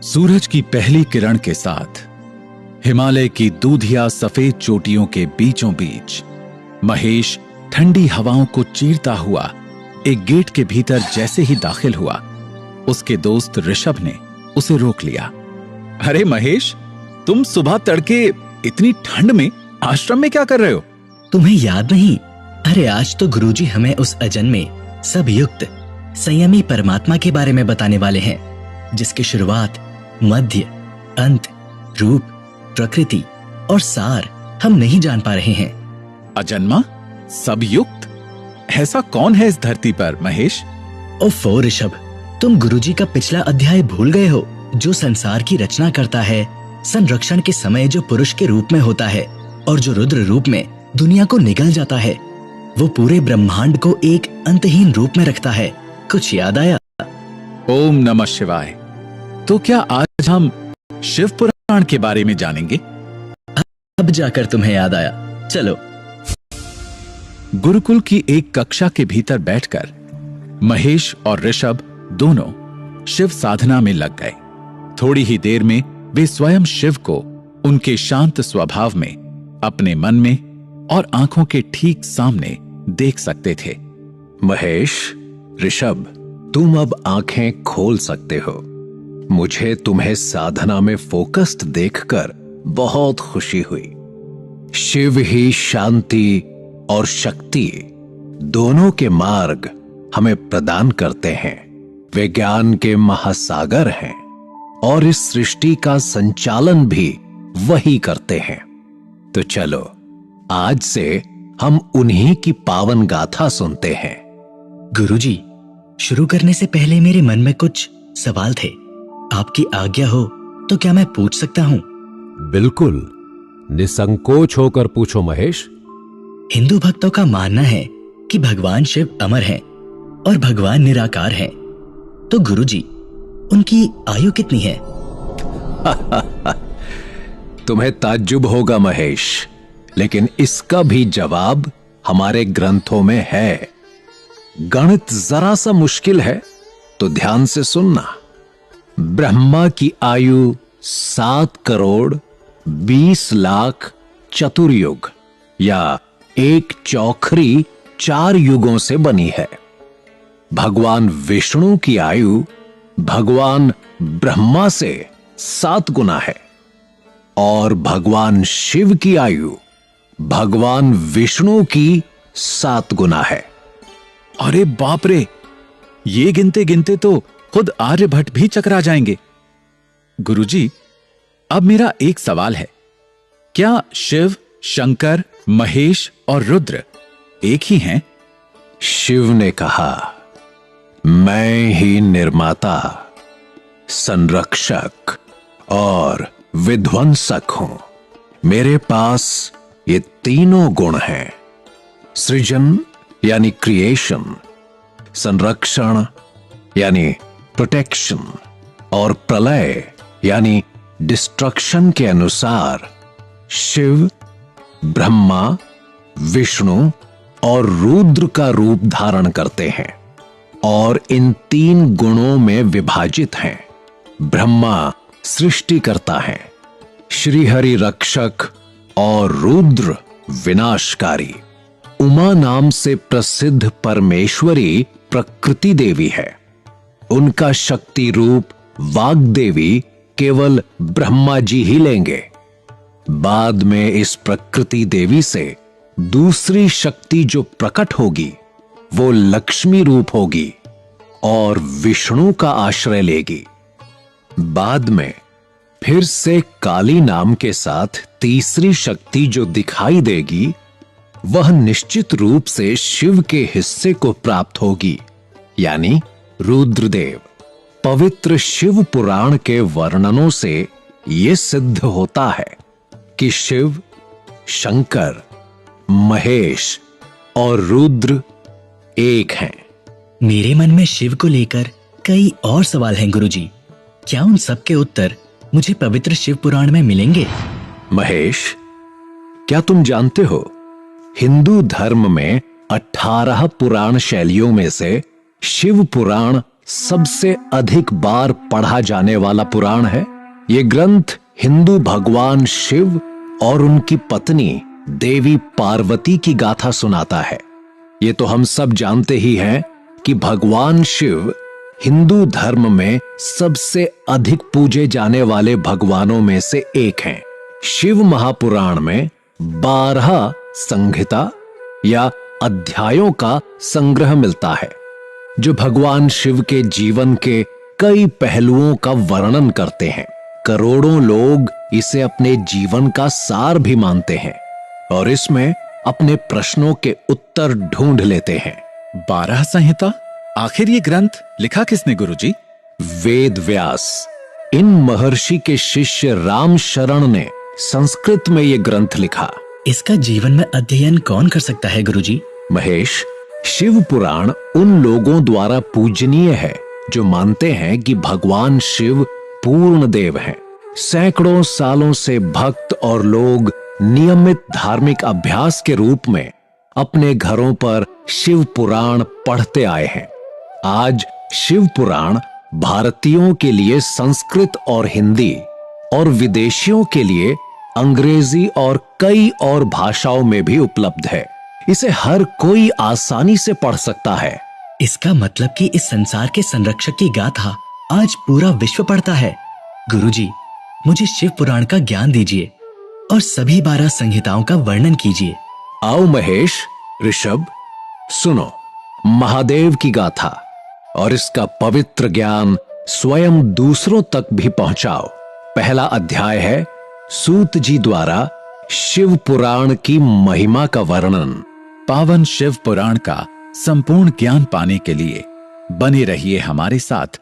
सूरज की पहली किरण के साथ हिमालय की दूधिया सफेद चोटियों के बीचों बीच महेश ठंडी हवाओं को चीरता हुआ एक गेट के भीतर जैसे ही दाखिल हुआ, उसके दोस्त ऋषभ ने उसे रोक लिया। अरे महेश, तुम सुबह तड़के इतनी ठंड में आश्रम में क्या कर रहे हो? तुम्हें याद नहीं? अरे आज तो गुरुजी हमें उस अजन्मे सब युक्त संयमी परमात्मा के बारे में बताने वाले हैं, जिसकी शुरुआत, मध्य, अंत, रूप, प्रकृति और सार हम नहीं जान पा रहे हैं। अजन्मा सब युक्त? ऐसा कौन है इस धरती पर महेश? ओफो ऋषभ, तुम गुरुजी का पिछला अध्याय भूल गए हो, जो संसार की रचना करता है, संरक्षण के समय जो पुरुष के रूप में होता है और जो रुद्र रूप में दुनिया को निगल जाता है, वो पूरे ब्रह्मांड को एक अंतहीन रूप में रखता है। कुछ याद आया? ओम नमः शिवाय। तो क्या आज हम शिव पुराण के बारे में जानेंगे? अब जाकर तुम्हें याद आया। चलो। गुरुकुल की एक कक्षा के भीतर बैठकर महेश और ऋषभ दोनों शिव साधना में लग गए। थोड़ी ही देर में वे स्वयं शिव को उनके शांत स्वभाव में अपने मन में और आंखों के ठीक सामने देख सकते थे। महेश, ऋषभ, तुम अब आंखें खोल सकते हो। मुझे तुम्हें साधना में फोकस्ड देखकर बहुत खुशी हुई। शिव ही शांति और शक्ति दोनों के मार्ग हमें प्रदान करते हैं। वे ज्ञान के महासागर हैं और इस सृष्टि का संचालन भी वही करते हैं। तो चलो आज से हम उन्हीं की पावन गाथा सुनते हैं। गुरुजी, शुरू करने से पहले मेरे मन में कुछ सवाल थे। आपकी आज्ञा हो तो क्या मैं पूछ सकता हूं? बिल्कुल, निसंकोच होकर पूछो महेश। हिंदू भक्तों का मानना है कि भगवान शिव अमर हैं और भगवान निराकार हैं। तो गुरुजी, उनकी आयु कितनी है? तुम्हें ताज्जुब होगा महेश, लेकिन इसका भी जवाब हमारे ग्रंथों में है। गणित जरा सा मुश्किल है, तो ध्यान से सुनना। ब्रह्मा की आयु 7 करोड़ 20 लाख चतुर्युग या एक चौखरी 4 युगों से बनी है। भगवान विष्णु की आयु भगवान ब्रह्मा से 7 गुना है और भगवान शिव की आयु भगवान विष्णु की 7 गुना है। अरे बाप रे, ये गिनते गिनते तो खुद आर्यभट्ट भी चकरा जाएंगे। गुरुजी, अब मेरा एक सवाल है, क्या शिव, शंकर, महेश और रुद्र एक ही हैं? शिव ने कहा, मैं ही निर्माता, संरक्षक और विध्वंसक हूं। मेरे पास ये तीनों गुण हैं। सृजन यानी क्रिएशन, संरक्षण यानी प्रोटेक्शन और प्रलय यानी डिस्ट्रक्शन के अनुसार शिव, ब्रह्मा, विष्णु और रुद्र का रूप धारण करते हैं और इन 3 गुणों में विभाजित हैं। ब्रह्मा सृष्टि करता है, श्रीहरि रक्षक और रुद्र विनाशकारी। उमा नाम से प्रसिद्ध परमेश्वरी प्रकृति देवी है। उनका शक्ति रूप वाग्देवी केवल ब्रह्मा जी ही लेंगे। बाद में इस प्रकृति देवी से दूसरी शक्ति जो प्रकट होगी वो लक्ष्मी रूप होगी और विष्णु का आश्रय लेगी। बाद में फिर से काली नाम के साथ तीसरी शक्ति जो दिखाई देगी वह निश्चित रूप से शिव के हिस्से को प्राप्त होगी, यानी रुद्रदेव। पवित्र शिव पुराण के वर्णनों से यह सिद्ध होता है कि शिव, शंकर, महेश और रुद्र एक हैं। मेरे मन में शिव को लेकर कई और सवाल हैं गुरुजी। क्या उन सब के उत्तर मुझे पवित्र शिव पुराण में मिलेंगे? महेश, क्या तुम जानते हो, हिंदू धर्म में 18 पुराण शैलियों में से शिव पुराण सबसे अधिक बार पढ़ा जाने वाला पुराण है। ये ग्रंथ हिंदू भगवान शिव और उनकी पत्नी देवी पार्वती की गाथा सुनाता है। ये तो हम सब जानते ही हैं कि भगवान शिव हिंदू धर्म में सबसे अधिक पूजे जाने वाले भगवानों में से एक हैं। शिव महापुराण में 12 संहिता या अध्यायों का संग्रह मिलता है, जो भगवान शिव के जीवन के कई पहलुओं का वर्णन करते हैं। करोड़ों लोग इसे अपने जीवन का सार भी मानते हैं और इसमें अपने प्रश्नों के उत्तर ढूंढ लेते हैं। 12 संहिता? आखिर ये ग्रंथ लिखा किसने गुरुजी? वेद व्यास। इन महर्षि के शिष्य राम शरण ने संस्कृत में ये ग्रंथ लिखा। इसका जीवन में अध्ययन कौन कर सकता है गुरुजी? महेश, शिव पुराण उन लोगों द्वारा पूजनीय है जो मानते हैं कि भगवान शिव पूर्ण देव हैं। सैकड़ों सालों से भक्त और लोग नियमित धार्मिक अभ्यास के रूप में अपने घरों पर शिव पुराण पढ़ते आए हैं। आज शिव पुराण भारतीयों के लिए संस्कृत और हिंदी और विदेशियों के लिए अंग्रेजी और कई और भाषाओं में भी उपलब्ध है। इसे हर कोई आसानी से पढ़ सकता है। इसका मतलब कि इस संसार के संरक्षक की गाथा आज पूरा विश्व पढ़ता है। गुरुजी, मुझे शिव पुराण का ज्ञान दीजिए और सभी 12 संहिताओं का वर्णन कीजिए। आओ महेश, ऋषभ, सुनो महादेव की गाथा और इसका पवित्र ज्ञान स्वयं दूसरों तक भी पहुंचाओ। पहला अध्याय है सूत जी द्वारा शिव पुराण की महिमा का वर्णन। पावन शिव पुराण का संपूर्ण ज्ञान पाने के लिए बने रहिए हमारे साथ